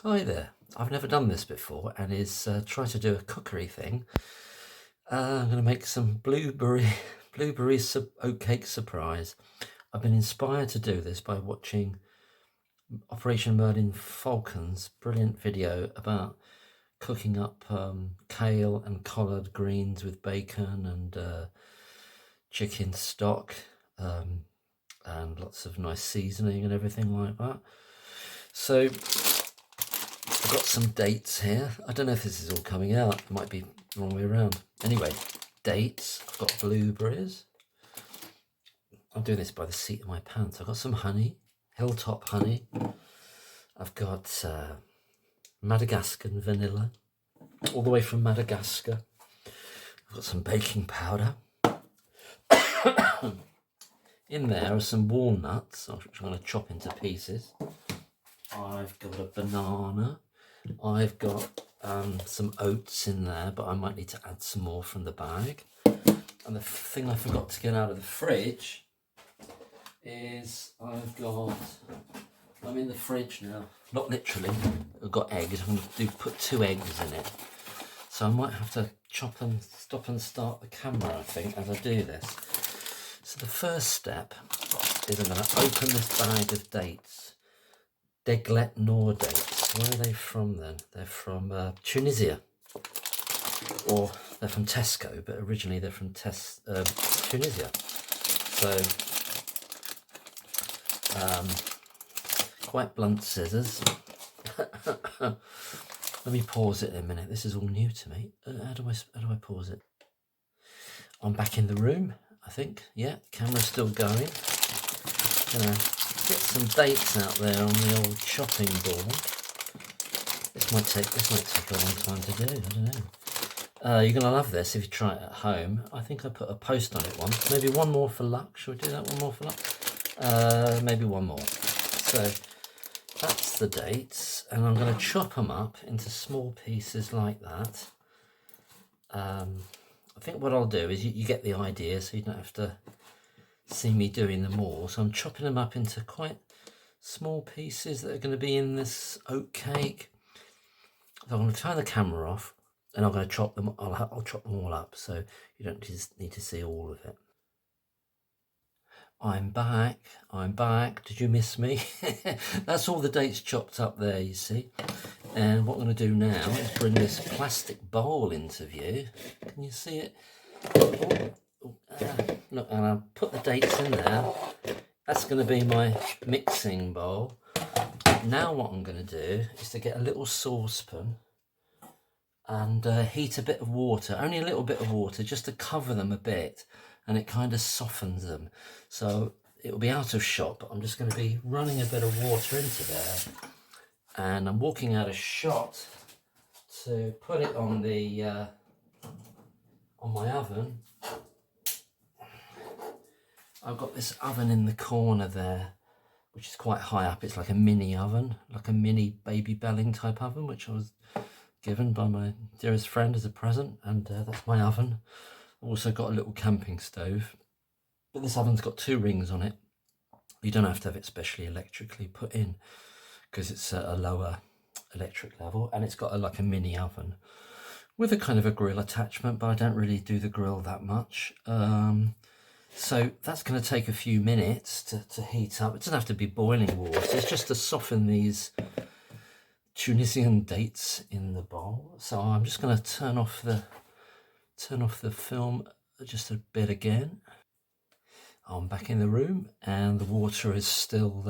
Hi there. I've never done this before and is trying to do a cookery thing. I'm going to make some blueberry oatcake surprise. I've been inspired to do this by watching Operation Merlin Falcon's brilliant video about cooking up kale and collard greens with bacon and chicken stock and lots of nice seasoning and everything like that. So I've got some dates here. I don't know if this is all coming out. It might be the wrong way around. Anyway, dates. I've got blueberries. I'm doing this by the seat of my pants. I've got some honey, hilltop honey. I've got Madagascar vanilla, all the way from Madagascar. I've got some baking powder. In there are some walnuts, which I'm going to chop into pieces. I've got a banana. I've got some oats in there, but I might need to add some more from the bag. And the thing I forgot to get out of the fridge is I'm in the fridge now. Not literally, I've got eggs. I'm going to put 2 eggs in it. So I might have to stop and start the camera, I think, as I do this. So the first step is I'm going to open this bag of dates. Deglet Nor dates. Where are they from then? They're from Tunisia. Or they're from Tesco, but originally they're from Tunisia. So, quite blunt scissors. Let me pause it in a minute. This is all new to me. How do I pause it? I'm back in the room, I think. Yeah, the camera's still going. Gonna get some dates out there on the old chopping board. This might take a long time to do. I don't know. You're gonna love this if you try it at home. I think I put a post on it once. Maybe one more for luck. Shall we do that? One more for luck. Maybe one more. So that's the dates, and I'm going to chop them up into small pieces like that. I think what I'll do is you get the idea, so you don't have to see me doing them all. So I'm chopping them up into quite small pieces that are going to be in this oat cake. So I'm going to turn the camera off, and I'm going to chop them. I'll chop them all up, so you don't just need to see all of it. I'm back. Did you miss me? That's all the dates chopped up there, you see. And what I'm going to do now is bring this plastic bowl into view. Can you see it? Look, and I'll put the dates in there. That's going to be my mixing bowl. Now what I'm going to do is to get a little saucepan and heat a bit of water, only a little bit of water, just to cover them a bit, and it kind of softens them. So it will be out of shot, but I'm just going to be running a bit of water into there, and I'm walking out of shot to put it on the on my oven. I've got this oven in the corner there, which is quite high up. It's like a mini oven, like a mini Baby Belling type oven, which I was given by my dearest friend as a present, and that's my oven. I've also got a little camping stove, but this oven's got 2 rings on it. You don't have to have it specially electrically put in because it's at a lower electric level, and it's got like a mini oven with a kind of a grill attachment, but I don't really do the grill that much. So that's going to take a few minutes to heat up. It doesn't have to be boiling water. It's just to soften these Tunisian dates in the bowl. So I'm just going to turn off the film just a bit again. I'm back in the room, and the water is still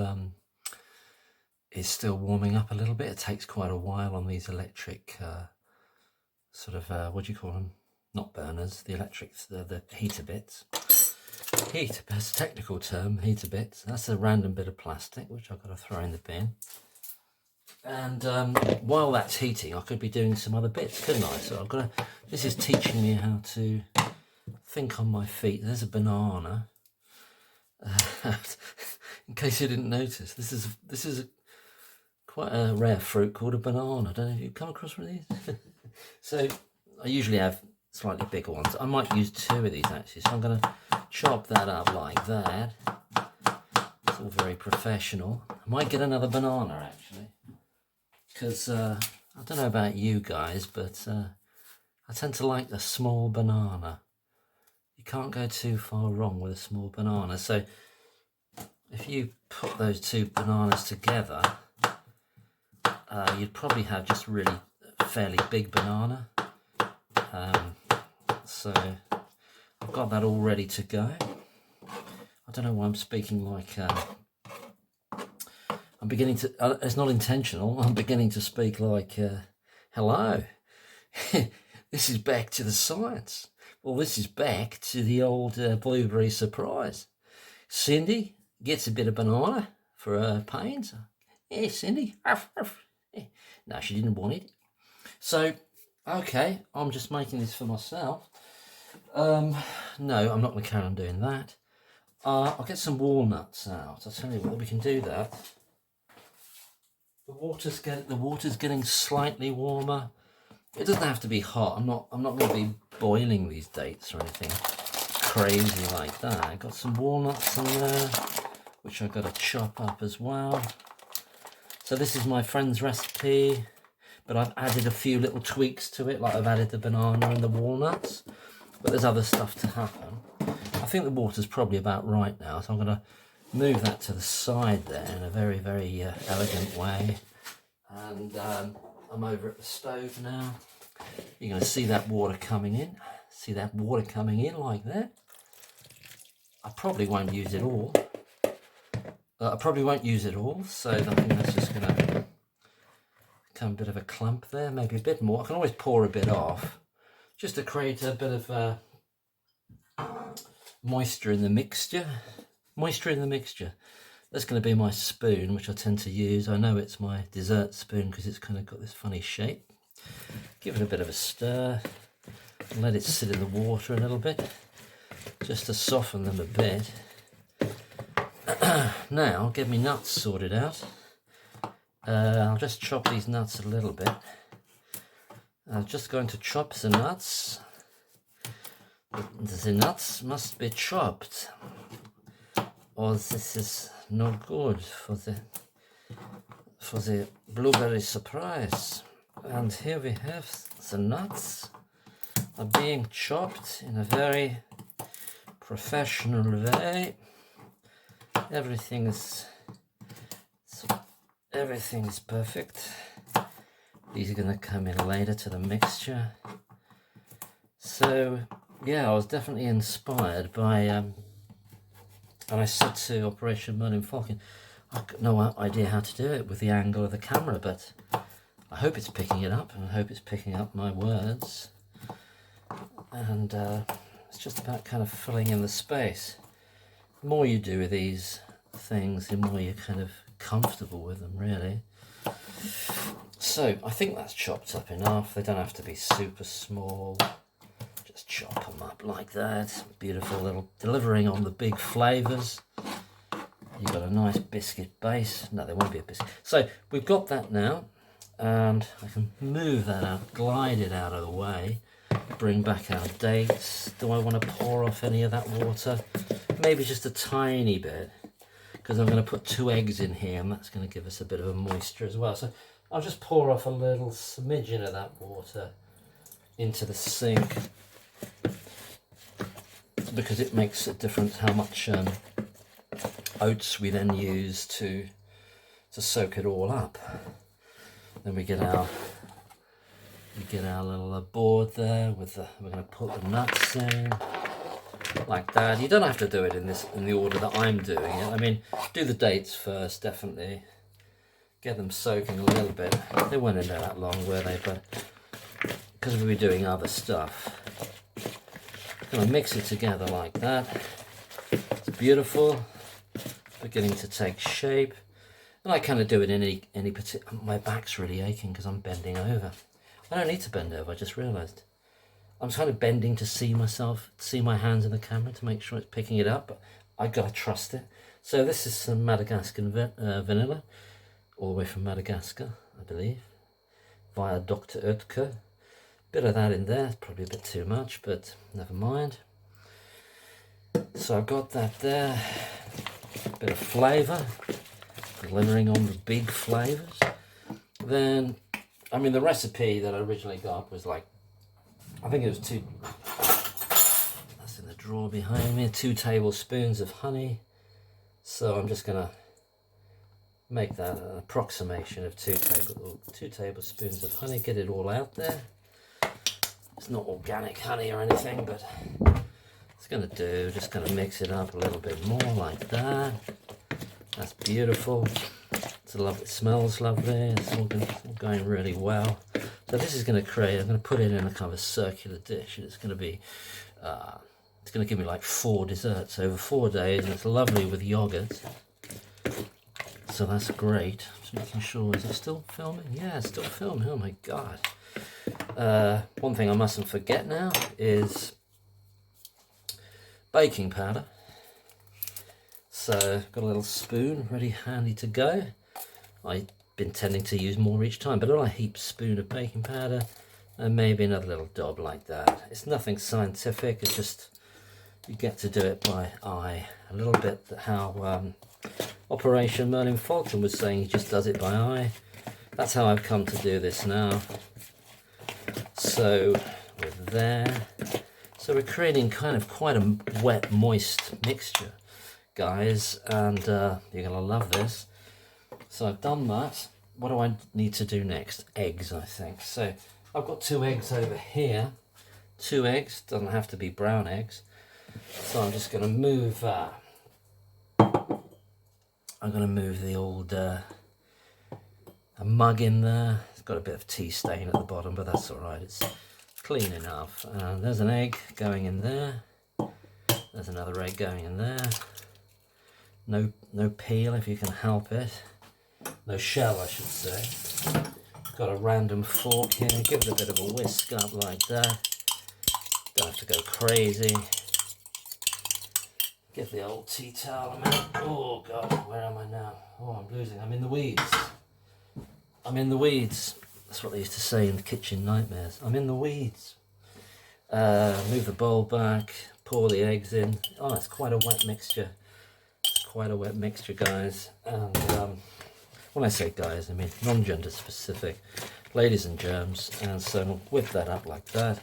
warming up a little bit. It takes quite a while on these electric sort of what do you call them? Not burners, the electrics, the heater bits. Heater, that's a technical term, heater bits. That's a random bit of plastic which I've got to throw in the bin. And while that's heating, I could be doing some other bits, couldn't I? So I've got to. This is teaching me how to think on my feet. There's a banana. In case you didn't notice, this is quite a rare fruit called a banana. I don't know if you've come across one of these. So I usually have slightly bigger ones. I might use 2 of these actually. So I'm going to chop that up like that. It's all very professional. I might get another banana actually. because I don't know about you guys, but I tend to like the small banana. You can't go too far wrong with a small banana. So if you put those two bananas together, you'd probably have just really fairly big banana. So I've got that all ready to go. I don't know why I'm speaking like I'm beginning to, it's not intentional, I'm beginning to speak like, hello, this is back to the science. Well, this is back to the old blueberry surprise. Cindy gets a bit of banana for her pains. Yeah, Cindy. No, she didn't want it. So, okay, I'm just making this for myself. No, I'm not going to carry on doing that. I'll get some walnuts out. I'll tell you what, we can do that. The water's getting slightly warmer. It doesn't have to be hot. I'm not going to be boiling these dates or anything crazy like that. I got some walnuts in there, which I've got to chop up as well. So this is my friend's recipe, but I've added a few little tweaks to it, like I've added the banana and the walnuts, but there's other stuff to happen. I think the water's probably about right now, so I'm going to move that to the side there in a very, very elegant way. And I'm over at the stove now. You're going to see that water coming in. See that water coming in like that? I probably won't use it all. So I think that's just going to become a bit of a clump there, maybe a bit more. I can always pour a bit off, just to create a bit of moisture in the mixture. That's going to be my spoon, which I tend to use. I know it's my dessert spoon because it's kind of got this funny shape. Give it a bit of a stir. Let it sit in the water a little bit, just to soften them a bit. Now, get me nuts sorted out. I'll just chop these nuts a little bit. I'm just going to chop the nuts. The nuts must be chopped, or this is no good for the blueberry surprise. And here we have the nuts are being chopped in a very professional way. Everything is perfect. These are going to come in later to the mixture. So yeah, I was definitely inspired by and I said to Operation Merlin Falcon, I've got no idea how to do it with the angle of the camera, but I hope it's picking it up, and I hope it's picking up my words. And it's just about kind of filling in the space. The more you do with these things, the more you're kind of comfortable with them, really. So I think that's chopped up enough. They don't have to be super small. Just chop them up like that. Beautiful little, delivering on the big flavours. You've got a nice biscuit base. No, there won't be a biscuit. So we've got that now, and I can move that out, glide it out of the way, bring back our dates. Do I want to pour off any of that water? Maybe just a tiny bit, because I'm going to put 2 eggs in here, and that's going to give us a bit of a moisture as well. So I'll just pour off a little smidgen of that water into the sink, because it makes a difference how much oats we then use to soak it all up. Then we get our little board there with we're going to put the nuts in like that. You don't have to do it in the order that I'm doing it. I mean, do the dates first, definitely. Get them soaking a little bit. They weren't in there that long, were they? But because we'll be doing other stuff, I'm gonna mix it together like that. It's beautiful, beginning to take shape. And I kind of do it in any particular. My back's really aching because I'm bending over. I don't need to bend over. I just realised. I'm kind of bending to see myself, see my hands in the camera to make sure it's picking it up. But I gotta trust it. So this is some Madagascar vanilla, all the way from Madagascar, I believe, via Dr. Oetker. Bit of that in there, probably a bit too much, but never mind. So I've got that there, bit of flavour, delivering on the big flavours. Then, I mean, the recipe that I originally got was like, I think it was that's in the drawer behind me, 2 tablespoons of honey. So I'm just gonna make that an approximation of 2 tablespoons of honey, get it all out there. It's not organic honey or anything, but it's gonna do. Just gonna mix it up a little bit more like that. That's beautiful. It's lovely. It smells lovely. It's all going really well. So this is going to create, I'm going to put it in a kind of a circular dish, and it's going to be, it's going to give me like 4 desserts over 4 days, and it's lovely with yogurt. So that's great. Just making sure, is it still filming? Yeah, it's still filming. Oh my God. One thing I mustn't forget now is baking powder. So got a little spoon ready handy to go. I've been tending to use more each time, but a heaped spoon of baking powder and maybe another little dab like that. It's nothing scientific, it's just you get to do it by eye. A little bit how Operation Merlin Falcon was saying, he just does it by eye. That's how I've come to do this now. So with there, so we're creating kind of quite a wet, moist mixture, guys, and you're gonna love this. So I've done that. What do I need to do next? Eggs, I think. So I've got 2 eggs over here. 2 eggs, doesn't have to be brown eggs. So I'm just going to move. I'm going to move the old a mug in there. It's got a bit of tea stain at the bottom, but that's all right. It's clean enough. And there's an egg going in there. There's another egg going in there. No peel if you can help it. No shell, I should say. Got a random fork here. Give it a bit of a whisk up like that. Don't have to go crazy. Get the old tea towel out. Oh God, where am I now? Oh, I'm losing. I'm in the weeds. I'm in the weeds. That's what they used to say in the kitchen nightmares. I'm in the weeds. Move the bowl back. Pour the eggs in. Oh, it's quite a wet mixture. It's quite a wet mixture, guys. And when I say guys, I mean non-gender specific, ladies and germs. And so I'll whip that up like that.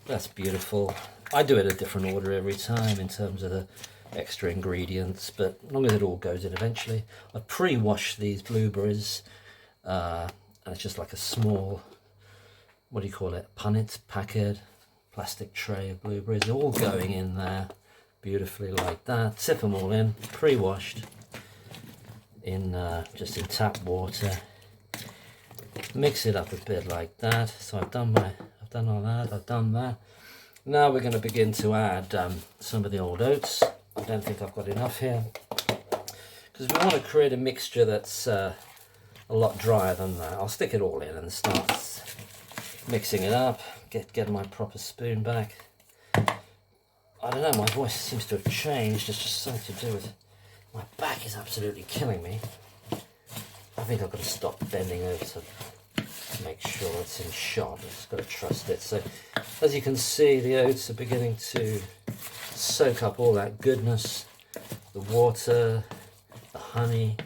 That's beautiful. I do it a different order every time in terms of the extra ingredients, but as long as it all goes in eventually. I pre-wash these blueberries, and it's just like a small, what do you call it, punnet packet, plastic tray of blueberries. They're all going in there beautifully like that. Tip them all in, pre-washed. In just in tap water, mix it up a bit like that. So I've done all that, I've done that. Now we're going to begin to add some of the old oats. I don't think I've got enough here, because we want to create a mixture that's a lot drier than that. I'll stick it all in and start mixing it up, get my proper spoon back. I don't know, my voice seems to have changed. It's just something to do with my back is absolutely killing me. I think I've got to stop bending over to make sure it's in shot. I've just got to trust it. So as you can see, the oats are beginning to soak up all that goodness, the water, the honey.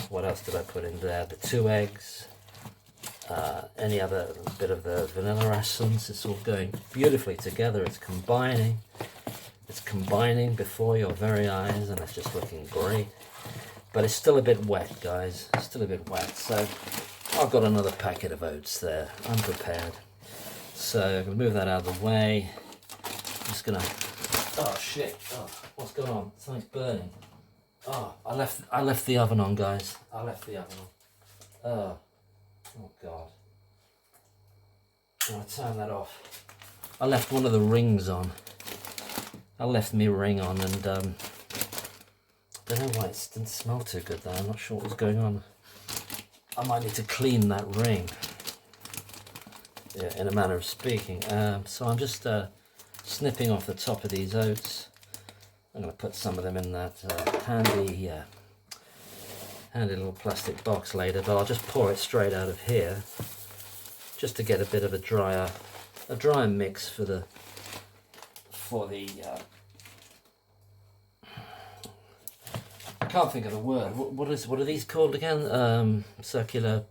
What else did I put in there? The 2 eggs, any other bit of the vanilla essence. It's all going beautifully together. It's combining before your very eyes, and it's just looking great. But it's still a bit wet, guys. It's still a bit wet. So I've got another packet of oats there. I'm prepared. So I'm going to move that out of the way. I'm just going to... Oh, shit. Oh, what's going on? Something's burning. Oh, I left the oven on, guys. I left the oven on. Oh, God. I'm going to turn that off. I left one of the rings on. I left my ring on, and I don't know why it didn't smell too good there. I'm not sure what was going on. I might need to clean that ring, yeah, in a manner of speaking. So I'm just snipping off the top of these oats. I'm going to put some of them in that handy little plastic box later, but I'll just pour it straight out of here, just to get a bit of a drier mix for the can't think of the word. What are these called again? Circular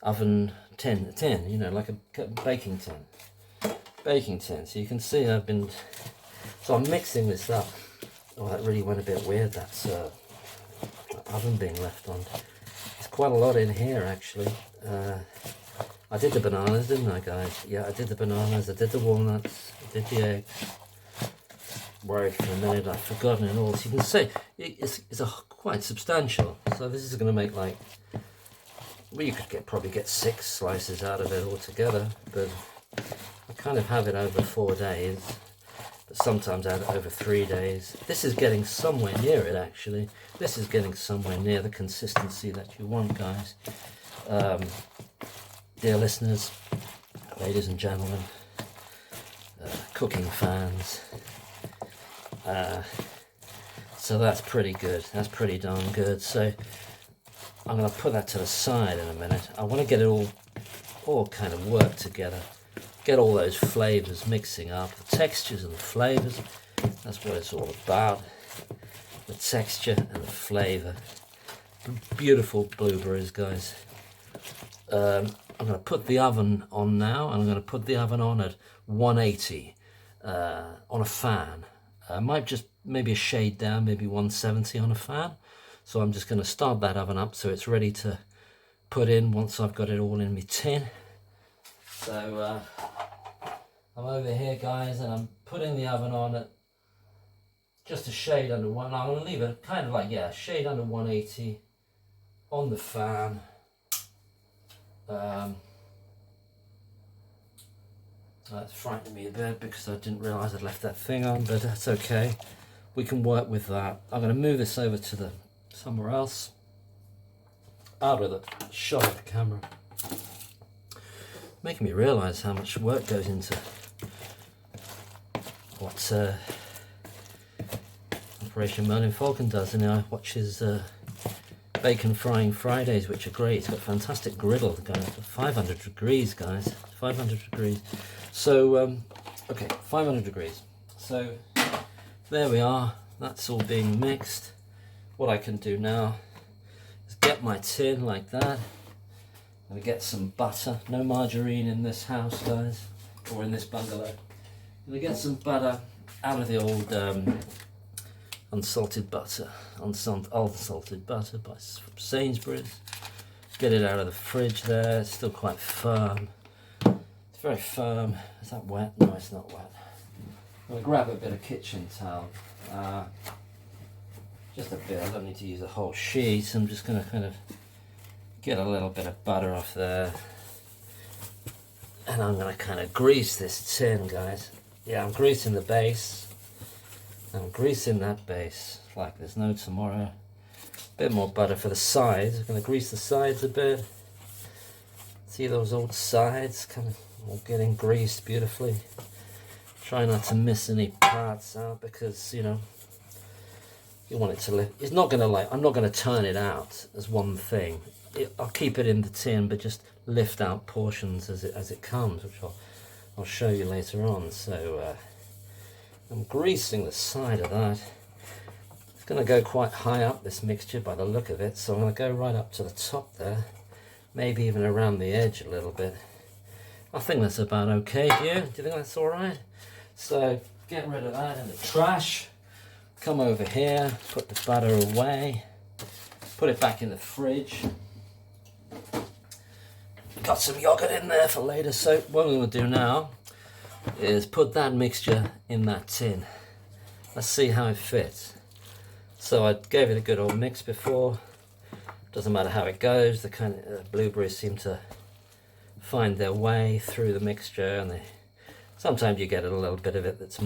oven tin, you know, like a baking tin. So you can see so I'm mixing this up. Oh, that really went a bit weird, that oven being left on. There's quite a lot in here, actually. I did the bananas, didn't I, guys? Yeah, I did the bananas, I did the walnuts, I did the eggs. Worried for a minute, I've forgotten it all. So you can see, it's quite substantial. So this is going to make like, well, you could probably get 6 slices out of it altogether, but I kind of have it over 4 days, but sometimes over 3 days. This is getting somewhere near it, actually. This is getting somewhere near the consistency that you want, guys. Dear listeners, ladies and gentlemen, cooking fans, so that's pretty good. That's pretty darn good. So I'm going to put that to the side in a minute. I want to get it all kind of work together. Get all those flavors mixing up, the textures and the flavors. That's what it's all about. The texture and the flavor. Beautiful blueberries, guys. I'm going to put the oven on now. I'm going to put the oven on at 180 on a fan. Might just maybe a shade down, maybe 170 on a fan. So I'm just going to start that oven up so it's ready to put in once I've got it all in my tin. So I'm over here, guys, and I'm putting the oven on at just a shade under one. I'm going to leave it kind of like, yeah, a shade under 180 on the fan. That's frightening me a bit because I didn't realise I'd left that thing on, but that's okay. We can work with that. I'm going to move this over to somewhere else, out of the shot of the camera. Making me realise how much work goes into what Operation Merlin Falcon does. And I watch his bacon frying Fridays, which are great. It's got a fantastic griddle going to 500 degrees, guys. 500 degrees. So, okay, 500 degrees. So, there we are. That's all being mixed. What I can do now is get my tin like that. I'm going to get some butter. No margarine in this house, guys, or in this bungalow. I'm going to get some butter out of the old unsalted butter from Sainsbury's. Get it out of the fridge there. It's still quite firm. It's very firm. Is that wet? No, it's not wet. I'm going to grab a bit of kitchen towel. Just a bit. I don't need to use a whole sheet. I'm just going to kind of get a little bit of butter off there. And I'm going to kind of grease this tin, guys. Yeah, I'm greasing the base. I'm greasing that base like there's no tomorrow. A bit more butter for the sides. I'm going to grease the sides a bit. See those old sides kind of all getting greased beautifully. Try not to miss any parts out because, you know, you want it to lift. It's not going to I'm not going to turn it out as one thing. I'll keep it in the tin, but just lift out portions as it comes, which I'll show you later on. So I'm greasing the side of that. It's going to go quite high up, this mixture, by the look of it. So I'm going to go right up to the top there, maybe even around the edge a little bit. I think that's about okay, do you? Do you think that's all right? So get rid of that in the trash. Come over here, put the butter away, put it back in the fridge. Got some yogurt in there for later. So what I'm going to do now is put that mixture in that tin. Let's see how it fits. So I gave it a good old mix before. Doesn't matter how it goes. The kind of blueberries seem to find their way through the mixture, and sometimes you get a little bit of it that's got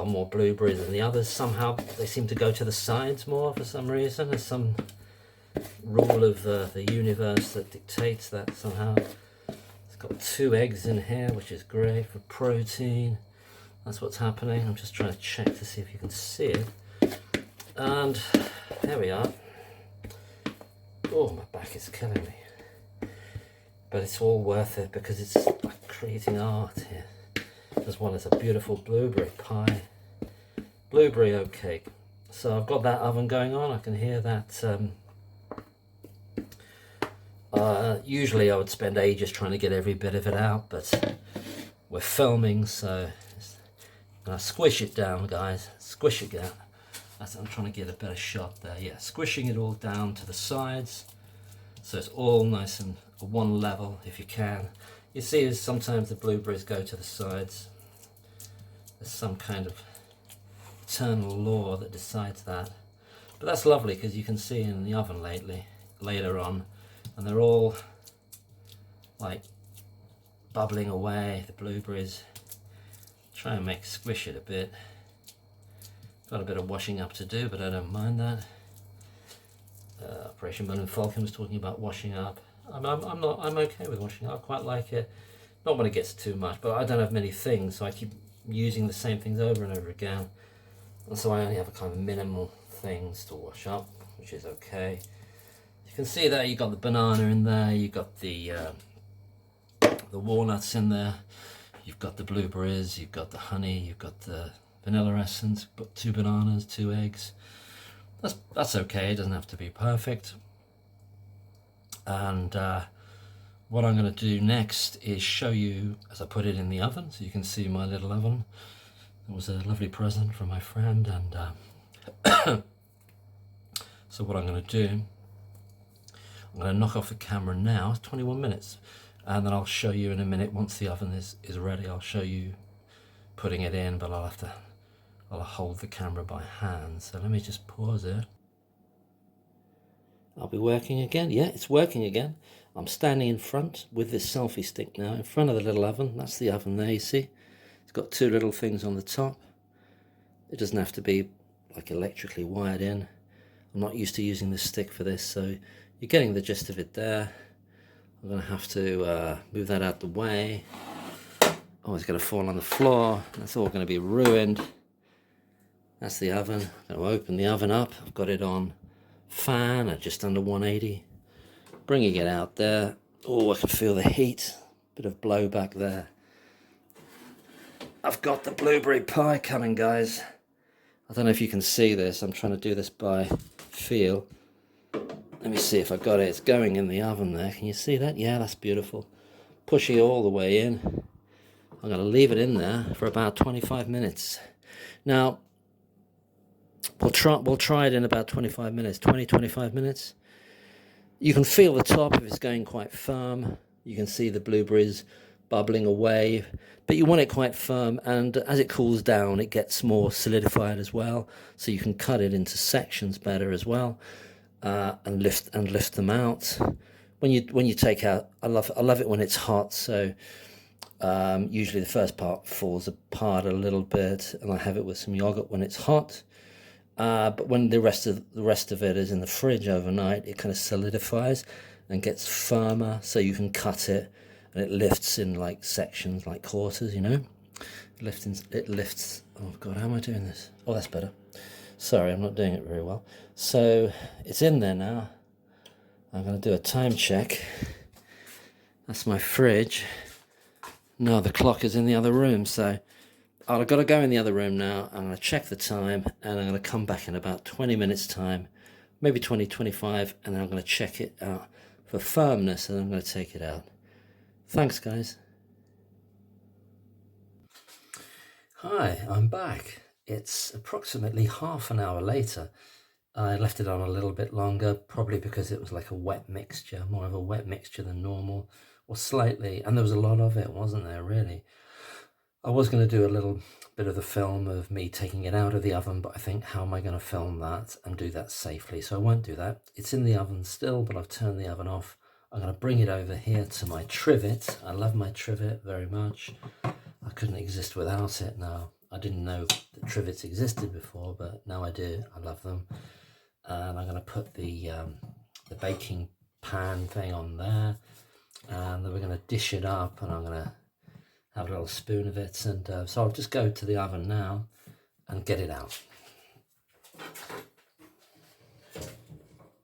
more blueberries than the others. Somehow they seem to go to the sides more for some reason. There's some rule of the universe that dictates that somehow. It's got 2 eggs in here, which is great for protein. That's what's happening. I'm just trying to check to see if you can see it. And there we are. Oh, my back is killing me. But it's all worth it because it's like creating art here, as well as a beautiful blueberry pie. Blueberry oatcake. So I've got that oven going on. I can hear that. Usually I would spend ages trying to get every bit of it out, but we're filming, so I squish it down, guys. Squish it down. I'm trying to get a better shot there. Yeah, squishing it all down to the sides, so it's all nice and one level if you can. You see, sometimes the blueberries go to the sides. There's some kind of eternal law that decides that. But that's lovely because you can see in the oven later on, and they're all like bubbling away, the blueberries. Try and squish it a bit. Got a bit of washing up to do, but I don't mind that. Operation Merlin Falcon was talking about washing up. I'm okay with washing up. I quite like it. Not when it gets too much, but I don't have many things, so I keep using the same things over and over again. And so I only have a kind of minimal things to wash up, which is okay. You can see there, you've got the banana in there, you've got the walnuts in there, you've got the blueberries, you've got the honey, you've got the vanilla essence, got 2 bananas, 2 eggs. That's okay, it doesn't have to be perfect. And what I'm going to do next is show you as I put it in the oven, so you can see my little oven. It was a lovely present from my friend, and so what I'm going to do, I'm going to knock off the camera now. It's 21 minutes, and then I'll show you in a minute once the oven is ready. I'll show you putting it in, but I'll hold the camera by hand. So let me just pause it. I'll be working again. Yeah, it's working again. I'm standing in front with this selfie stick now in front of the little oven. That's the oven there, you see. It's got 2 little things on the top. It doesn't have to be like electrically wired in. I'm not used to using this stick for this, so you're getting the gist of it there. I'm going to have to move that out the way. Oh, it's going to fall on the floor. That's all going to be ruined. That's the oven. I'm going to open the oven up. I've got it on fan at just under 180. Bringing it out there. Oh, I can feel the heat. Bit of blowback there. I've got the blueberry pie coming, guys. I don't know if you can see this. I'm trying to do this by feel. Let me see if I got it. It's going in the oven there. Can you see that? Yeah, that's beautiful. Pushing it all the way in. I'm going to leave it in there for about 25 minutes. Now, we'll try it in about 25 minutes, 25 minutes. You can feel the top if it's going quite firm. You can see the blueberries bubbling away, but you want it quite firm, and as it cools down it gets more solidified as well, so you can cut it into sections better as well, and lift them out. When you take out, I love it when it's hot, so usually the first part falls apart a little bit, and I have it with some yogurt when it's hot. But when the rest of it is in the fridge overnight, it kind of solidifies and gets firmer, so you can cut it, and it lifts in like sections, like quarters, you know. It lifts. Oh God, how am I doing this? Oh, that's better. Sorry, I'm not doing it very well. So it's in there now. I'm going to do a time check. That's my fridge. No, the clock is in the other room, so I've got to go in the other room now. I'm going to check the time, and I'm going to come back in about 20 minutes time, maybe 20, 25, and then I'm going to check it out for firmness, and I'm going to take it out. Thanks, guys. Hi, I'm back. It's approximately half an hour later. I left it on a little bit longer, probably because it was like a wet mixture, more of a wet mixture than normal, or slightly, and there was a lot of it, wasn't there, really? I was going to do a little bit of the film of me taking it out of the oven, but I think, how am I going to film that and do that safely? So I won't do that. It's in the oven still, but I've turned the oven off. I'm going to bring it over here to my trivet. I love my trivet very much. I couldn't exist without it now. I didn't know that trivets existed before, but now I do. I love them. And I'm going to put the baking pan thing on there, and then we're going to dish it up, and I'm going to have a little spoon of it, and so I'll just go to the oven now and get it out.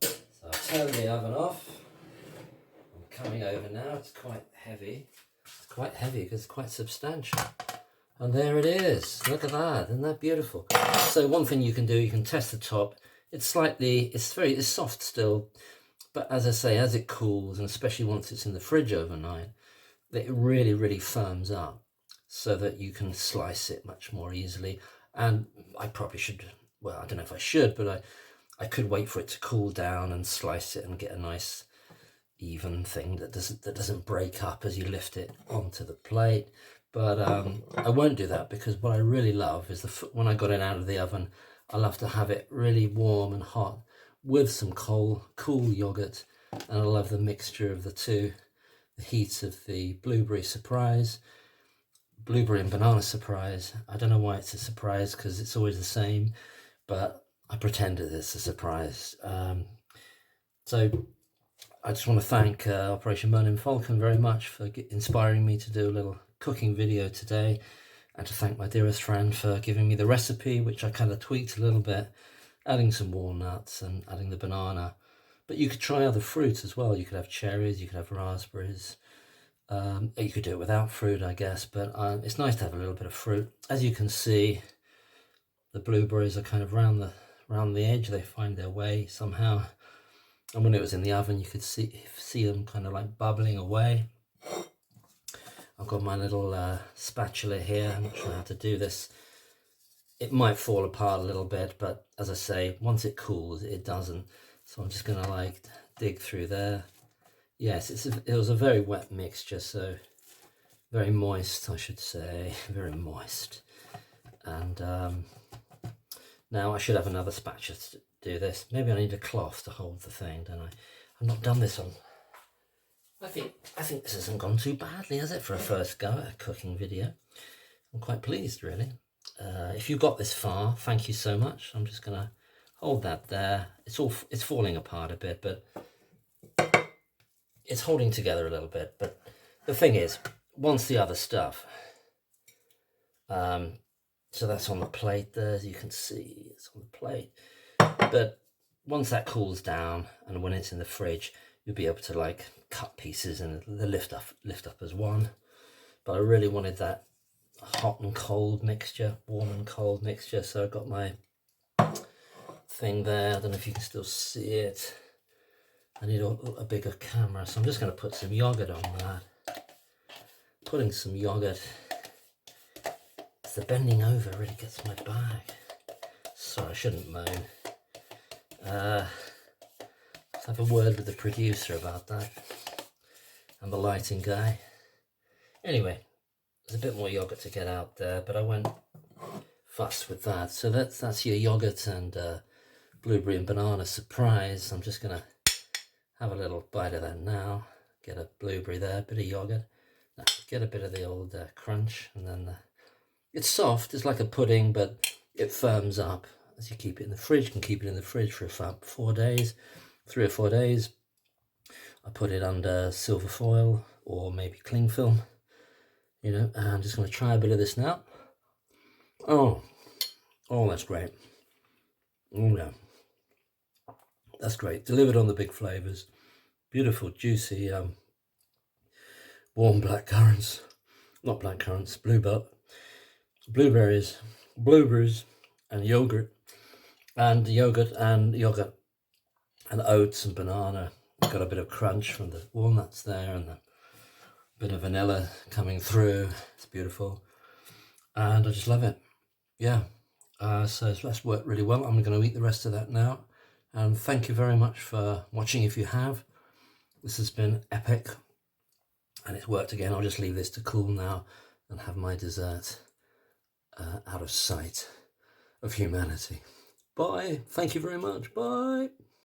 So I've turned the oven off. I'm coming over now. It's quite heavy. It's quite heavy because it's quite substantial. And there it is. Look at that. Isn't that beautiful? So one thing you can do, you can test the top. It's soft still, but as I say, as it cools, and especially once it's in the fridge overnight, it really, really firms up so that you can slice it much more easily. And I probably should, well, I don't know if I should, but I could wait for it to cool down and slice it and get a nice even thing that doesn't break up as you lift it onto the plate. But I won't do that, because what I really love is when I got it out of the oven, I love to have it really warm and hot with some cool yogurt, and I love the mixture of the two, the heat of the blueberry and banana surprise. I don't know why it's a surprise, because it's always the same, but I pretend it is a surprise. So I just want to thank Operation Merlin Falcon very much for inspiring me to do a little cooking video today, and to thank my dearest friend for giving me the recipe, which I kind of tweaked a little bit, adding some walnuts and adding the banana. But you could try other fruits as well. You could have cherries, you could have raspberries. You could do it without fruit, I guess, but it's nice to have a little bit of fruit. As you can see, the blueberries are kind of round the edge. They find their way somehow. And when it was in the oven, you could see them kind of like bubbling away. I've got my little spatula here. I'm not sure how to do this. It might fall apart a little bit, but as I say, once it cools, it doesn't. So I'm just going to like dig through there. Yes, it was a very wet mixture, so very moist, I should say, very moist. And now I should have another spatula to do this. Maybe I need a cloth to hold the thing, don't I? I've not done this on. I think this hasn't gone too badly, has it, for a first go at a cooking video? I'm quite pleased, really. If you got this far, thank you so much. I'm just gonna hold that there. It's falling apart a bit, but it's holding together a little bit. But the thing is, once the other stuff, so that's on the plate there, as you can see, it's on the plate. But once that cools down, and when it's in the fridge, you'll be able to like cut pieces and the lift up as one. But I really wanted that hot and cold mixture, warm and cold mixture. So I've got my thing there. I don't know if you can still see it. I need a bigger camera, so I'm just going to put some yogurt on that. Putting some yogurt. The bending over really gets my bag. Sorry, I shouldn't moan. Let's have a word with the producer about that, and the lighting guy. Anyway, there's a bit more yogurt to get out there, but I won't fuss with that. So that's your yogurt and blueberry and banana surprise. I'm just gonna have a little bite of that now. Get a blueberry there, a bit of yogurt. Now, get a bit of the old crunch, and then it's soft. It's like a pudding, but it firms up as you keep it in the fridge. You can keep it in the fridge for about 4 days. 3 or 4 days. I put it under silver foil or maybe cling film, and I'm just going to try a bit of this now. Oh, that's great. Oh yeah, that's great. Delivered on the big flavors. Beautiful, juicy, warm blueberries, blueberries, and yogurt, and oats and banana. Got a bit of crunch from the walnuts there, and a bit of vanilla coming through. It's beautiful, and I just love it. Yeah, so that's worked really well. I'm going to eat the rest of that now, and thank you very much for watching. If you have, this has been epic, and it's worked again. I'll just leave this to cool now and have my dessert out of sight of humanity. Bye. Thank you very much. Bye.